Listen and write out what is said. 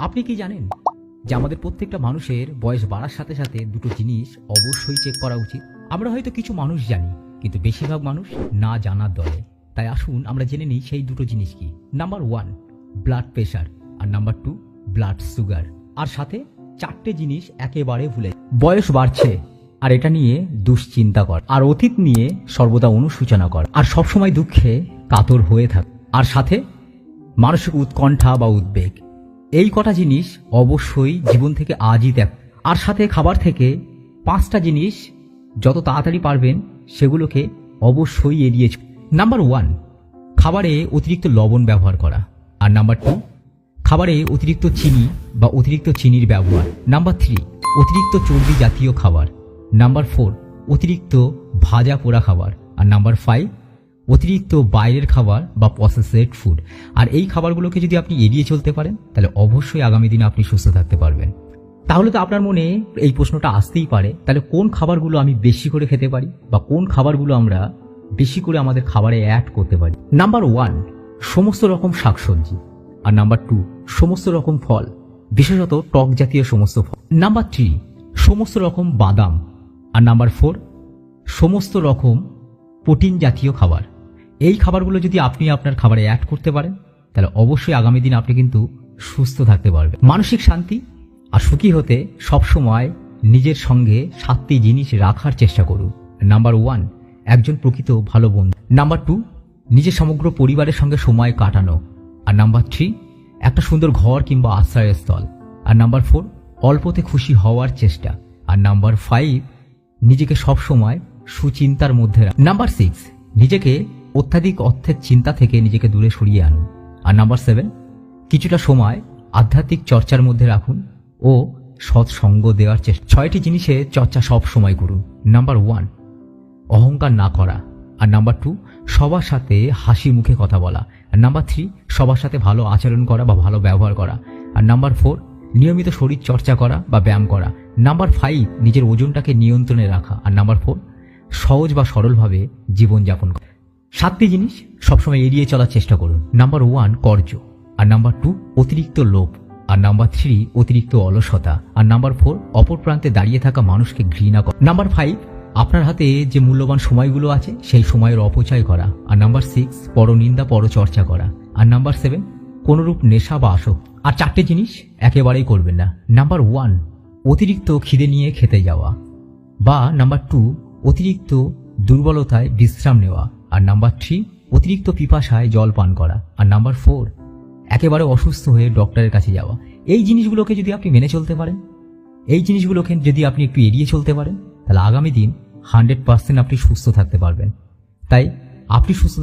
আপনি কি জানেন যে আমাদের প্রত্যেকটা মানুষের বয়স বাড়ার সাথে সাথে দুটো জিনিস অবশ্যই চেক করা উচিত? আমরা হয়তো কিছু মানুষ জানি, কিন্তু বেশিরভাগ মানুষ না জানার দলে। তাই আসুন আমরা জেনে নিই সেই দুটো জিনিস কি। নাম্বার 1 ব্লাড প্রেশার, আর নাম্বার 2 ব্লাড সুগার। আর সাথে চারটে জিনিস একেবারে ভুলে বয়স বাড়ছে আর এটা নিয়ে দুশ্চিন্তা কর, আর অতীত নিয়ে সর্বদা অনুশোচনা কর, আর সবসময় দুঃখে কাতর হয়ে থাক, আর সাথে মানসিক উৎকণ্ঠা বা উদ্বেগ। এই কটা জিনিস অবশ্যই জীবন থেকে আজই ত্যাগ। আর সাথে খাবার থেকে 5টা জিনিস যত তাড়াতাড়ি পারবেন সেগুলোকে অবশ্যই এড়িয়ে চলুন। নাম্বার 1 খাবারে অতিরিক্ত লবণ ব্যবহার করা, আর নাম্বার 2 খাবারে অতিরিক্ত চিনি বা অতিরিক্ত চিনির ব্যবহার। নাম্বার 3 অতিরিক্ত চর্বি জাতীয় খাবার। নাম্বার 4 অতিরিক্ত ভাজা পোড়া খাবার। আর নাম্বার 5 অতিরিক্ত বাইরের খাবার বা প্রসেসড ফুড। আর এই খাবারগুলোকে যদি আপনি এড়িয়ে চলতে পারেন তাহলে অবশ্যই আগামী দিনে আপনি সুস্থ থাকতে পারবেন। তাহলে তো আপনার মনে এই প্রশ্নটা আসতেই পারে, তাহলে কোন খাবারগুলো আমি বেশি করে খেতে পারি বা কোন খাবারগুলো আমরা বেশি করে আমাদের খাবারে অ্যাড করতে পারি? নাম্বার 1 সমস্ত রকম শাকসবজি। আর নাম্বার 2 সমস্ত রকম ফল, বিশেষত টক জাতীয় সমস্ত ফল। নাম্বার 3 সমস্ত রকম বাদাম। আর নাম্বার 4 সমস্ত রকম প্রোটিন জাতীয় খাবার। এই খাবারগুলো যদি আপনি আপনার খাবারে অ্যাড করতে পারেন তাহলে অবশ্যই আগামী দিনে আপনি কিন্তু সুস্থ থাকতে পারবেন। মানসিক শান্তি আর সুখী হতে সবসময় নিজের সঙ্গে 7টি জিনিস রাখার চেষ্টা করুন। নাম্বার 1 একজন প্রকৃত ভালো বন্ধু। নাম্বার 2 নিজের সমগ্র পরিবারের সঙ্গে সময় কাটানো। আর নাম্বার 3 একটা সুন্দর ঘর কিংবা আশ্রয়স্থল। আর নাম্বার 4 অল্পতে খুশি হওয়ার চেষ্টা। আর নাম্বার 5 নিজেকে সবসময় সুচিন্তার মধ্যে রাখুন। নাম্বার 6 নিজেকে অত্যাধিক অর্থের চিন্তা থেকে নিজেকে দূরে সরিয়ে আনুন। আর নাম্বার 7 কিছুটা সময় আধ্যাত্মিক চর্চার মধ্যে রাখুন ও সৎসঙ্গ দেওয়ার চেষ্টা। 6টি জিনিসের চর্চা সব সময় করুন। নাম্বার 1 অহংকার না করা। আর নাম্বার 2 সবার সাথে হাসি মুখে কথা বলা। আর নাম্বার 3 সবার সাথে ভালো আচরণ করা বা ভালো ব্যবহার করা। আর নাম্বার 4 নিয়মিত শরীর চর্চা করা বা ব্যায়াম করা। নাম্বার 5 নিজের ওজনটাকে নিয়ন্ত্রণে রাখা। আর নাম্বার 4 সহজ বা সরলভাবে জীবনযাপন করা। 7টি জিনিস সবসময় এড়িয়ে চলার চেষ্টা করুন। নাম্বার 1 কর্জ। আর নাম্বার 2 অতিরিক্ত লোভ। আর নাম্বার 3 অতিরিক্ত অলসতা। আর নাম্বার 4 অপর প্রান্তে দাঁড়িয়ে থাকা মানুষকে ঘৃণা করা। নাম্বার 5 আপনার হাতে যে মূল্যবান সময়গুলো আছে সেই সময়ের অপচয় করা। আর নাম্বার 6 পরনিন্দা পরচর্চা করা। আর নাম্বার 7 কোনরূপ নেশা বা আসক্তি। আর 4টে জিনিস একেবারেই করবেন না। নাম্বার 1 অতিরিক্ত খিদে নিয়ে খেতে যাওয়া, বা নাম্বার 2 অতিরিক্ত দুর্বলতায় বিশ্রাম নেওয়া। আর নাম্বার 3 অতিরিক্ত পিপাসায় জল পান করা। আর নাম্বার 4 একেবারে অসুস্থ হয়ে ডক্টরের কাছে যাওয়া। এই জিনিসগুলোকে যদি আপনি মেনে চলতে পারেন, এই জিনিসগুলোকে যদি আপনি একটু এড়িয়ে চলতে পারেন, তাহলে আগামী দিন 100% আপনি সুস্থ থাকতে পারবেন। তাই আপনি সুস্থ